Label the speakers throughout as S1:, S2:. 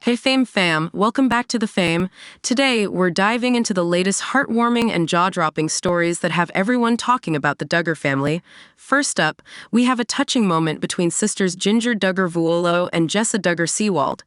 S1: Hey Fame fam, welcome back to the Fame. Today, we're diving into the latest heartwarming and jaw-dropping stories that have everyone talking about the Duggar family. First up, we have a touching moment between sisters Jinger Duggar Vuolo and Jessa Duggar Seewald.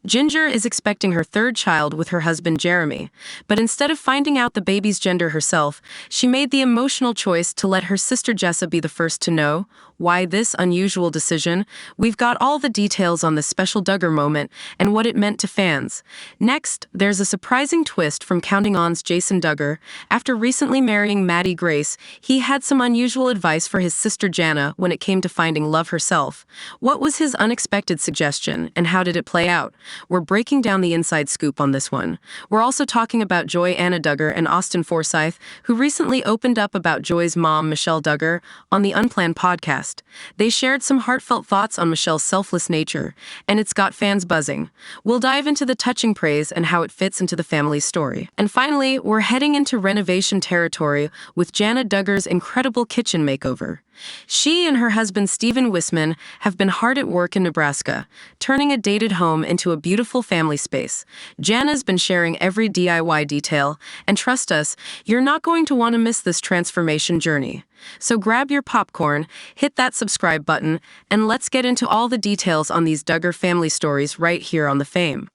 S1: Jinger is expecting her third child with her husband Jeremy, but instead of finding out the baby's gender herself, she made the emotional choice to let her sister Jessa be the first to know. Why this unusual decision? We've got all the details on this special Duggar moment and what it meant to fans. Next, there's a surprising twist from Counting On's Jason Duggar. After recently marrying Maddie Grace, he had some unusual advice for his sister Jana when it came to finding love herself. What was his unexpected suggestion, and how did it play out? We're breaking down the inside scoop on this one. We're also talking about JoyAnna Duggar and Austin Forsyth, who recently opened up about Joy's mom, Michelle Duggar, on the Unplanned Podcast. They shared some heartfelt thoughts on Michelle's selfless nature, and it's got fans buzzing. We'll dive into the touching praise and how it fits into the family's story. And finally, we're heading into renovation territory with Jana Duggar's incredible kitchen makeover. She and her husband Stephen Wisman have been hard at work in Nebraska, turning a dated home into a beautiful family space. Jana's been sharing every DIY detail, and trust us, you're not going to want to miss this transformation journey. So grab your popcorn, hit that subscribe button, and let's get into all the details on these Duggar family stories right here on the Fame.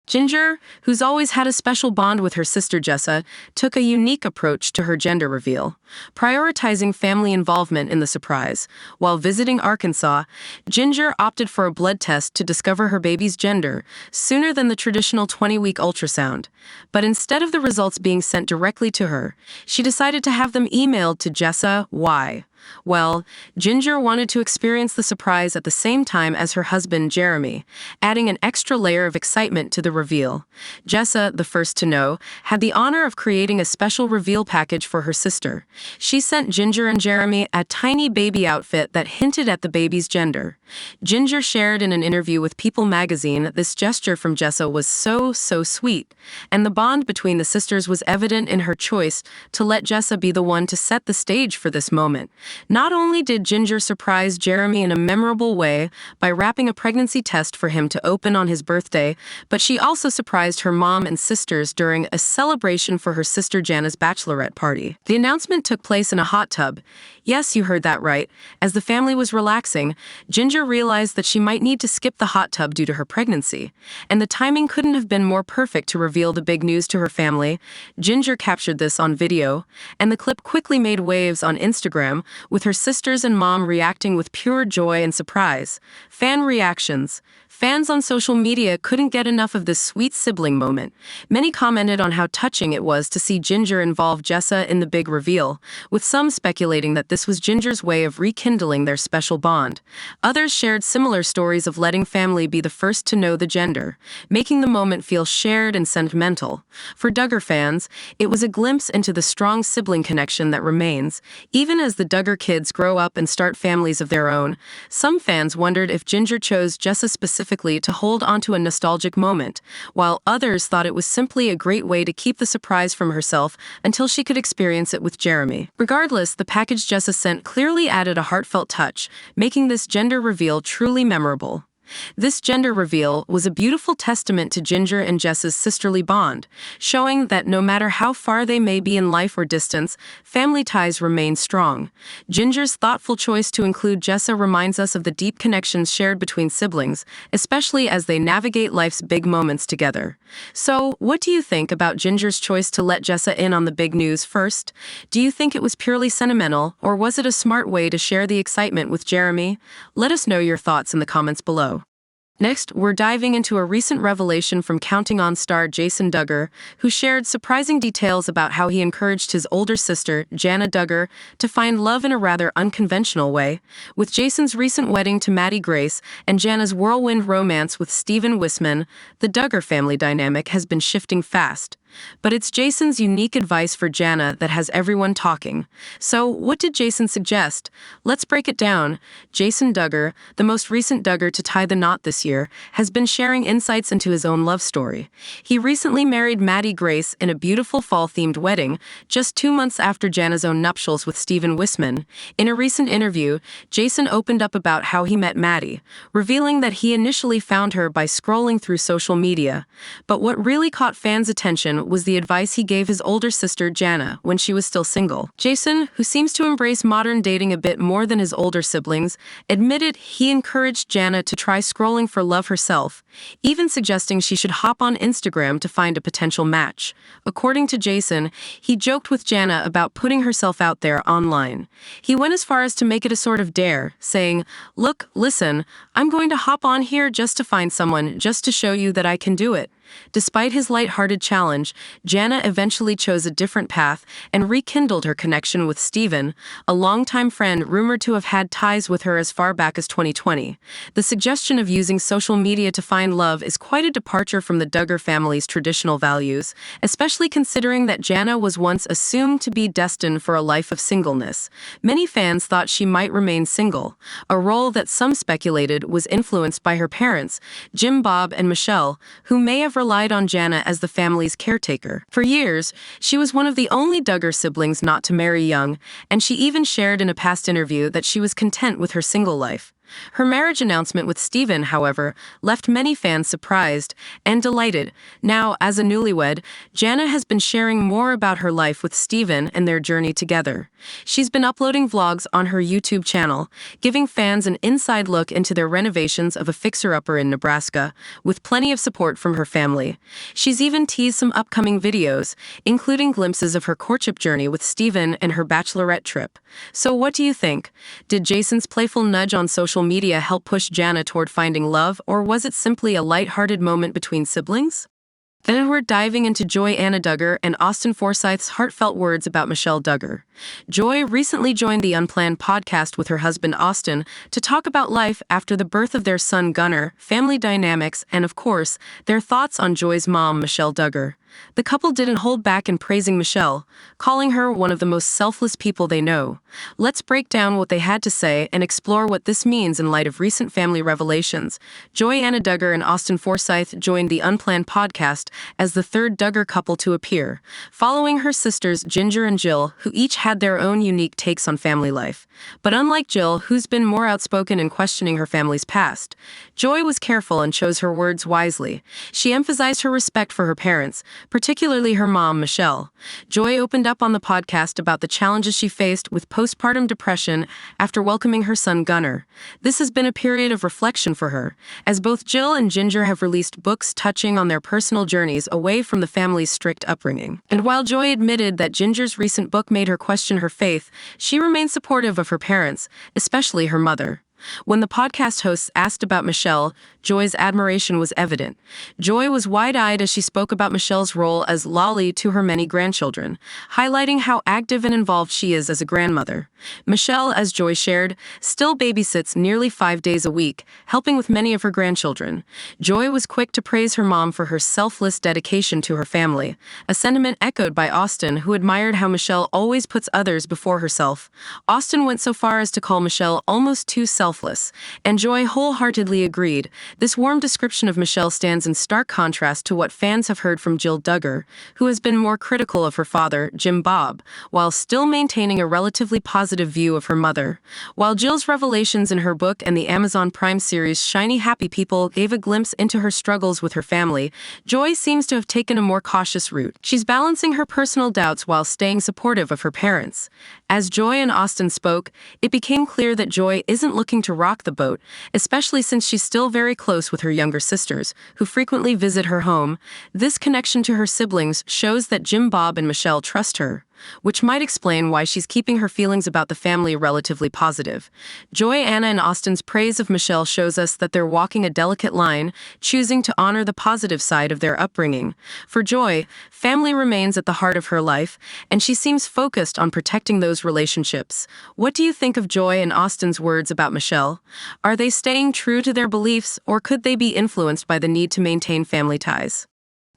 S1: Jinger, who's always had a special bond with her sister Jessa, took a unique approach to her gender reveal, prioritizing family involvement in the surprise. While visiting Arkansas, Jinger opted for a blood test to discover her baby's gender sooner than the traditional 20-week ultrasound. But instead of the results being sent directly to her, she decided to have them emailed to Jessa. Why? Well, Jinger wanted to experience the surprise at the same time as her husband, Jeremy, adding an extra layer of excitement to the reveal. Jessa, the first to know, had the honor of creating a special reveal package for her sister. She sent Jinger and Jeremy a tiny baby outfit that hinted at the baby's gender. Jinger shared in an interview with People magazine that this gesture from Jessa was so sweet, and the bond between the sisters was evident in her choice to let Jessa be the one to set the stage for this moment. Not only did Jinger surprise Jeremy in a memorable way by wrapping a pregnancy test for him to open on his birthday, but she also surprised her mom and sisters during a celebration for her sister Jana's bachelorette party. The announcement took place in a hot tub. Yes, you heard that right. As the family was relaxing, Jinger realized that she might need to skip the hot tub due to her pregnancy, and the timing couldn't have been more perfect to reveal the big news to her family. Jinger captured this on video, and the clip quickly made waves on Instagram, with her sisters and mom reacting with pure joy and surprise. Fan reactions. Fans on social media couldn't get enough of this sweet sibling moment. Many commented on how touching it was to see Jinger involve Jessa in the big reveal, with some speculating that this was Ginger's way of rekindling their special bond. Others shared similar stories of letting family be the first to know the gender, making the moment feel shared and sentimental. For Duggar fans, it was a glimpse into the strong sibling connection that remains, even as the Duggar kids grow up and start families of their own. Some fans wondered if Jinger chose Jessa specifically to hold onto a nostalgic moment, while others thought it was simply a great way to keep the surprise from herself until she could experience it with Jeremy. Regardless, the package Jessa sent clearly added a heartfelt touch, making this gender reveal truly memorable. This gender reveal was a beautiful testament to Jinger and Jessa's sisterly bond, showing that no matter how far they may be in life or distance, family ties remain strong. Jinger's thoughtful choice to include Jessa reminds us of the deep connections shared between siblings, especially as they navigate life's big moments together. So, what do you think about Jinger's choice to let Jessa in on the big news first? Do you think it was purely sentimental, or was it a smart way to share the excitement with Jeremy? Let us know your thoughts in the comments below. Next, we're diving into a recent revelation from Counting On star Jason Duggar, who shared surprising details about how he encouraged his older sister, Jana Duggar, to find love in a rather unconventional way. With Jason's recent wedding to Maddie Grace and Jana's whirlwind romance with Stephen Wisman, the Duggar family dynamic has been shifting fast. But it's Jason's unique advice for Jana that has everyone talking. So, what did Jason suggest? Let's break it down. Jason Duggar, the most recent Duggar to tie the knot this year, has been sharing insights into his own love story. He recently married Maddie Grace in a beautiful fall-themed wedding, just 2 months after Jana's own nuptials with Stephen Wisman. In a recent interview, Jason opened up about how he met Maddie, revealing that he initially found her by scrolling through social media. But what really caught fans' attention was the advice he gave his older sister Jana when she was still single. Jason, who seems to embrace modern dating a bit more than his older siblings, admitted he encouraged Jana to try scrolling for love herself, even suggesting she should hop on Instagram to find a potential match. According to Jason, he joked with Jana about putting herself out there online. He went as far as to make it a sort of dare, saying, "Look, listen, I'm going to hop on here just to find someone, just to show you that I can do it." Despite his lighthearted challenge, Jana eventually chose a different path and rekindled her connection with Stephen, a longtime friend rumored to have had ties with her as far back as 2020. The suggestion of using social media to find love is quite a departure from the Duggar family's traditional values, especially considering that Jana was once assumed to be destined for a life of singleness. Many fans thought she might remain single, a role that some speculated was influenced by her parents, Jim Bob and Michelle, who may have relied on Jana as the family's caretaker. For years, she was one of the only Duggar siblings not to marry young, and she even shared in a past interview that she was content with her single life. Her marriage announcement with Stephen, however, left many fans surprised and delighted. Now, as a newlywed, Jana has been sharing more about her life with Stephen and their journey together. She's been uploading vlogs on her YouTube channel, giving fans an inside look into their renovations of a fixer-upper in Nebraska, with plenty of support from her family. She's even teased some upcoming videos, including glimpses of her courtship journey with Stephen and her bachelorette trip. So what do you think? Did Jason's playful nudge on social media help push Jana toward finding love, or was it simply a light-hearted moment between siblings? Then we're diving into JoyAnna Duggar and Austin Forsyth's heartfelt words about Michelle Duggar. Joy recently joined the Unplanned Podcast with her husband Austin to talk about life after the birth of their son Gunnar, family dynamics, and of course, their thoughts on Joy's mom, Michelle Duggar. The couple didn't hold back in praising Michelle, calling her one of the most selfless people they know. Let's break down what they had to say and explore what this means in light of recent family revelations. JoyAnna Duggar and Austin Forsyth joined the Unplanned Podcast as the third Duggar couple to appear, following her sisters Jinger and Jill, who each had their own unique takes on family life. But unlike Jill, who's been more outspoken in questioning her family's past, Joy was careful and chose her words wisely. She emphasized her respect for her parents, particularly her mom, Michelle. Joy opened up on the podcast about the challenges she faced with postpartum depression after welcoming her son Gunnar. This has been a period of reflection for her, as both Jill and Jinger have released books touching on their personal journeys away from the family's strict upbringing. And while Joy admitted that Ginger's recent book made her question her faith, she remained supportive of her parents, especially her mother. When the podcast hosts asked about Michelle, Joy's admiration was evident. Joy was wide-eyed as she spoke about Michelle's role as Lolly to her many grandchildren, highlighting how active and involved she is as a grandmother. Michelle, as Joy shared, still babysits nearly 5 days a week, helping with many of her grandchildren. Joy was quick to praise her mom for her selfless dedication to her family, a sentiment echoed by Austin, who admired how Michelle always puts others before herself. Austin went so far as to call Michelle almost too selfless, and Joy wholeheartedly agreed. This warm description of Michelle stands in stark contrast to what fans have heard from Jill Duggar, who has been more critical of her father, Jim Bob, while still maintaining a relatively positive view of her mother. While Jill's revelations in her book and the Amazon Prime series Shiny Happy People gave a glimpse into her struggles with her family, Joy seems to have taken a more cautious route. She's balancing her personal doubts while staying supportive of her parents. As Joy and Austin spoke, it became clear that Joy isn't looking to rock the boat, especially since she's still very close with her younger sisters, who frequently visit her home. This connection to her siblings shows that Jim Bob and Michelle trust her, which might explain why she's keeping her feelings about the family relatively positive. JoyAnna and Austin's praise of Michelle shows us that they're walking a delicate line, choosing to honor the positive side of their upbringing. For Joy, family remains at the heart of her life, and she seems focused on protecting those relationships. What do you think of Joy and Austin's words about Michelle? Are they staying true to their beliefs, or could they be influenced by the need to maintain family ties?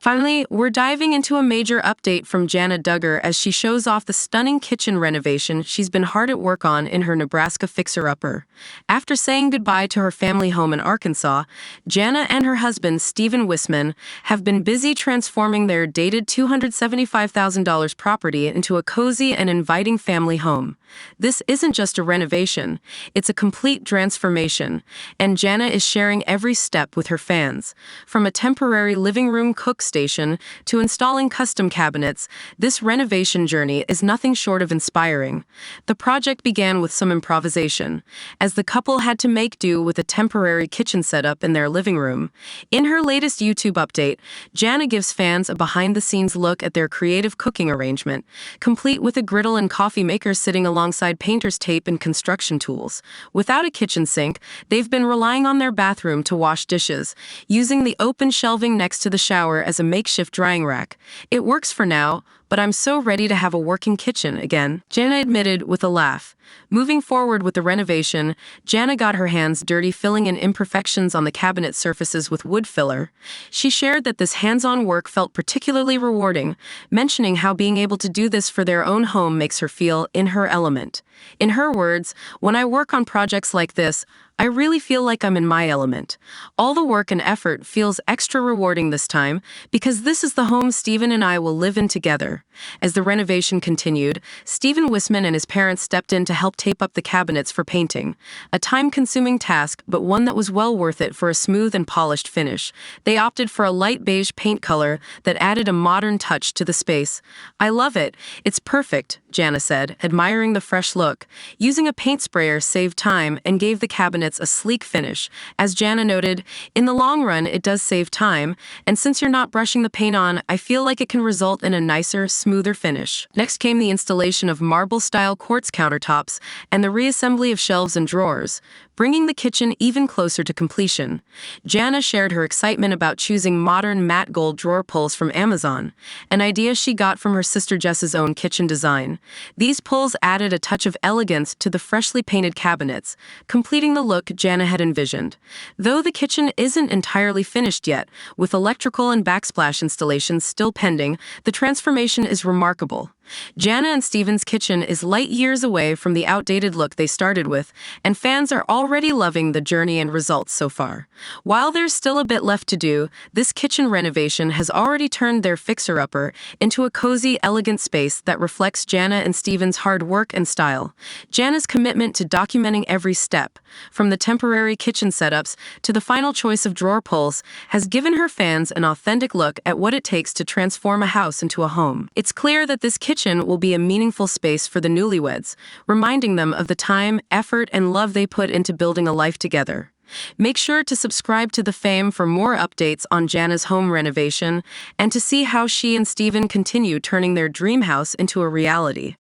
S1: Finally, we're diving into a major update from Jana Duggar as she shows off the stunning kitchen renovation she's been hard at work on in her Nebraska fixer-upper. After saying goodbye to her family home in Arkansas, Jana and her husband, Stephen Wisman, have been busy transforming their dated $275,000 property into a cozy and inviting family home. This isn't just a renovation, it's a complete transformation, and Jana is sharing every step with her fans. From a temporary living room cook station to installing custom cabinets, this renovation journey is nothing short of inspiring. The project began with some improvisation, as the couple had to make do with a temporary kitchen setup in their living room. In her latest YouTube update, Jana gives fans a behind-the-scenes look at their creative cooking arrangement, complete with a griddle and coffee maker sitting alongside painter's tape and construction tools. Without a kitchen sink, they've been relying on their bathroom to wash dishes, using the open shelving next to the shower as a makeshift drying rack. It works for now, but I'm so ready to have a working kitchen again, Jana admitted with a laugh. Moving forward with the renovation, Jana got her hands dirty filling in imperfections on the cabinet surfaces with wood filler. She shared that this hands-on work felt particularly rewarding, mentioning how being able to do this for their own home makes her feel in her element. In her words, "When I work on projects like this, I really feel like I'm in my element. All the work and effort feels extra rewarding this time because this is the home Stephen and I will live in together." As the renovation continued, Stephen Wisman and his parents stepped in to help tape up the cabinets for painting. A time-consuming task, but one that was well worth it for a smooth and polished finish. They opted for a light beige paint color that added a modern touch to the space. "I love it. It's perfect," Jana said, admiring the fresh look. Using a paint sprayer saved time and gave the cabinets a sleek finish. As Jana noted, in the long run it does save time, and since you're not brushing the paint on, I feel like it can result in a nicer, smoother finish. Next came the installation of marble-style quartz countertops and the reassembly of shelves and drawers, bringing the kitchen even closer to completion. Jana shared her excitement about choosing modern matte gold drawer pulls from Amazon, an idea she got from her sister Jessa's own kitchen design. These pulls added a touch of elegance to the freshly painted cabinets, completing the look Jana had envisioned. Though the kitchen isn't entirely finished yet, with electrical and backsplash installations still pending, the transformation is remarkable. Jana and Stephen's kitchen is light years away from the outdated look they started with, and fans are already loving the journey and results so far. While there's still a bit left to do, this kitchen renovation has already turned their fixer-upper into a cozy, elegant space that reflects Jana and Stephen's hard work and style. Jana's commitment to documenting every step, from the temporary kitchen setups to the final choice of drawer pulls, has given her fans an authentic look at what it takes to transform a house into a home. It's clear that this kitchen will be a meaningful space for the newlyweds, reminding them of the time, effort, and love they put into building a life together. Make sure to subscribe to The Fame for more updates on Jana's home renovation and to see how she and Stephen continue turning their dream house into a reality.